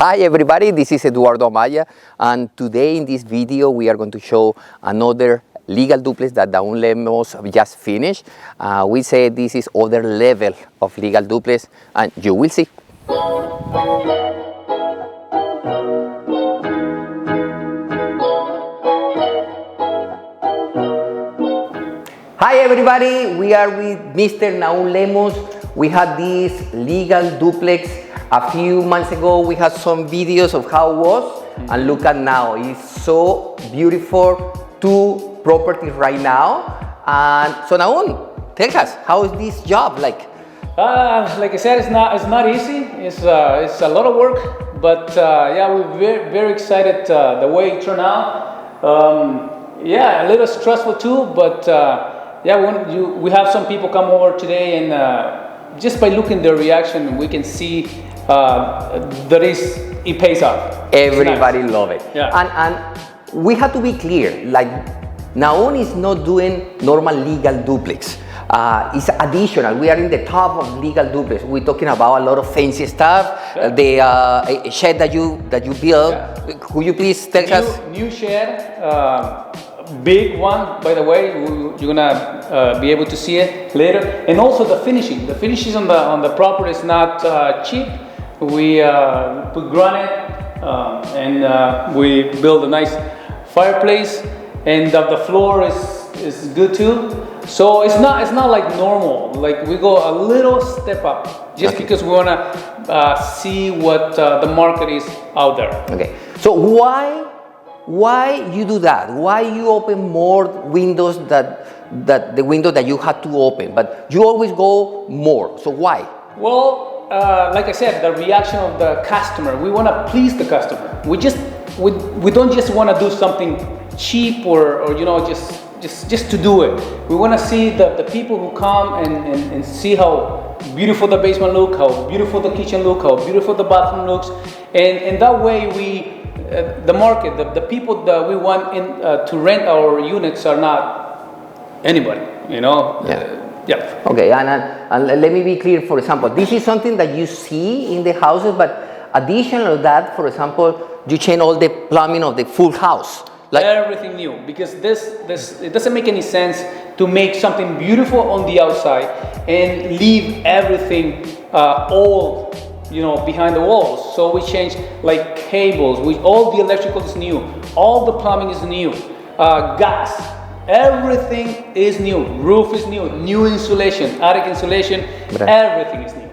Hi everybody, this is Eduardo Amaya, and today in this video we are going to show another legal duplex that Aún Lemos just finished. We say this is other level of legal duplex, and you will see. Hi everybody, we are with Mr. Aún Lemos. We had this legal duplex a few months ago. We had some videos of how it was, and look at now. It's so beautiful. Two properties right now. And so Aún, tell us, how is this job like? Like I said, it's not easy. It's a lot of work, but yeah, we're very excited the way it turned out. Yeah, a little stressful too, but yeah, we have some people come over today, and just by looking at their reaction, we can see that it pays off. Everybody love it. Yeah. And we have to be clear, like Aún is not doing normal legal duplex. It's additional. We are in the top of legal duplex. We're talking about a lot of fancy stuff. Yeah. The shed that you built. Yeah. Could you please tell us? New shed. Big one, by the way. You're gonna be able to see it later. And also the finishing. The finishes on the property is not cheap. We put granite and we build a nice fireplace, and the floor is good too. So it's not like normal. Like we go a little step up just because we wanna see what the market is out there. Okay. So why you do that? Why you open more windows that the window that you had to open, but you always go more? So why? Well, like I said, the reaction of the customer. We want to please the customer. We don't just want to do something cheap or you know just to do it. We want to see the people who come and see how beautiful the basement look, how beautiful the kitchen look, how beautiful the bathroom looks, and that way the market, the people that we want to rent our units are not anybody, you know. Yeah. Yeah. Okay, and let me be clear. For example, this is something that you see in the houses, but additional to that, for example, you change all the plumbing of the full house. Like everything new, because this it doesn't make any sense to make something beautiful on the outside and leave everything old, you know, behind the walls. So we change like cables. All the electrical is new. All the plumbing is new. Gas. Everything is new. Roof is new. New insulation, attic insulation. Right. Everything is new.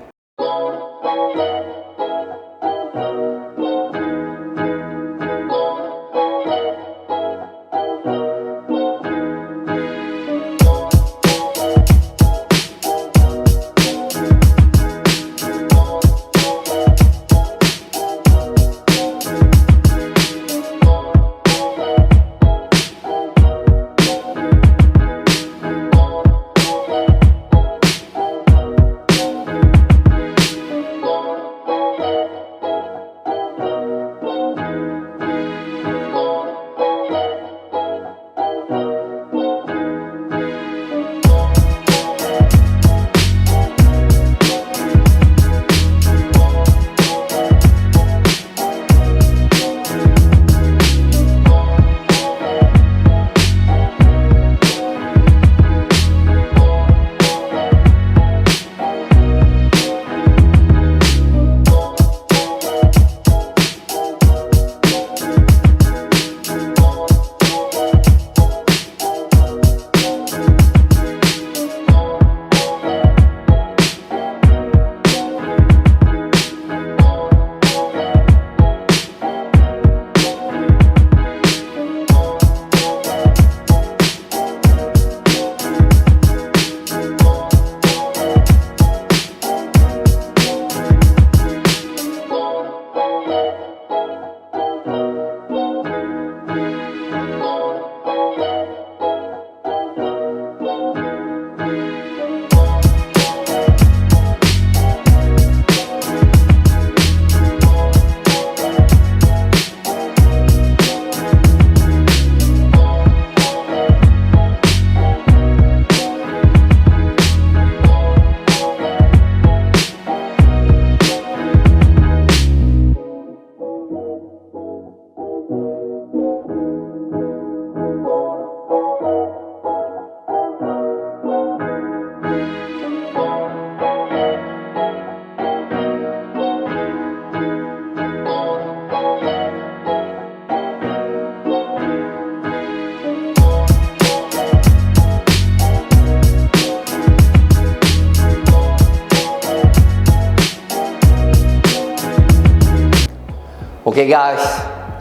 Okay, guys.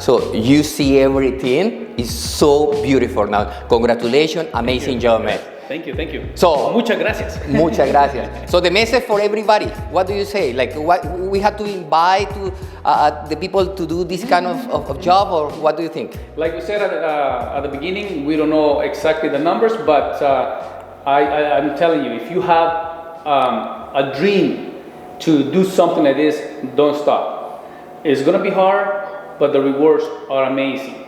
So you see everything is so beautiful now. Congratulations, amazing job, man. Thank you, thank you. So muchas gracias. Muchas gracias. So the message for everybody, what do you say? Like, what we have to invite to the people to do this kind of job, or what do you think? Like we said at the beginning, we don't know exactly the numbers, but I'm telling you, if you have a dream to do something like this, don't stop. It's gonna be hard, but the rewards are amazing.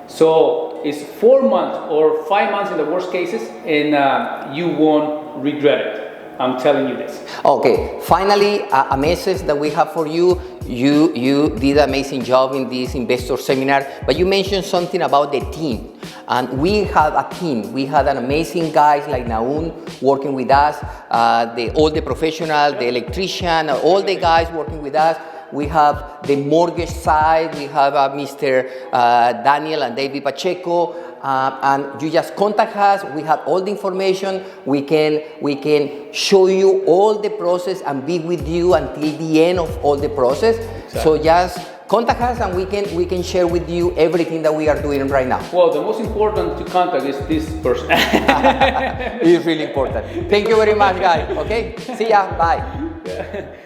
So it's 4 months or 5 months in the worst cases, and you won't regret it. I'm telling you this. Okay, finally, a message that we have for you. You did an amazing job in this investor seminar, but you mentioned something about the team. And we have a team. We had an amazing guys like Naun working with us, all the professional, the electrician, all the guys working with us. We have the mortgage side. We have Mr. Daniel and David Pacheco, and you just contact us. We have all the information. We can show you all the process and be with you until the end of all the process. Exactly. So just contact us, and we can share with you everything that we are doing right now. Well, the most important to contact is this person. It's really important. Thank you very much, guys. Okay, see ya. Bye.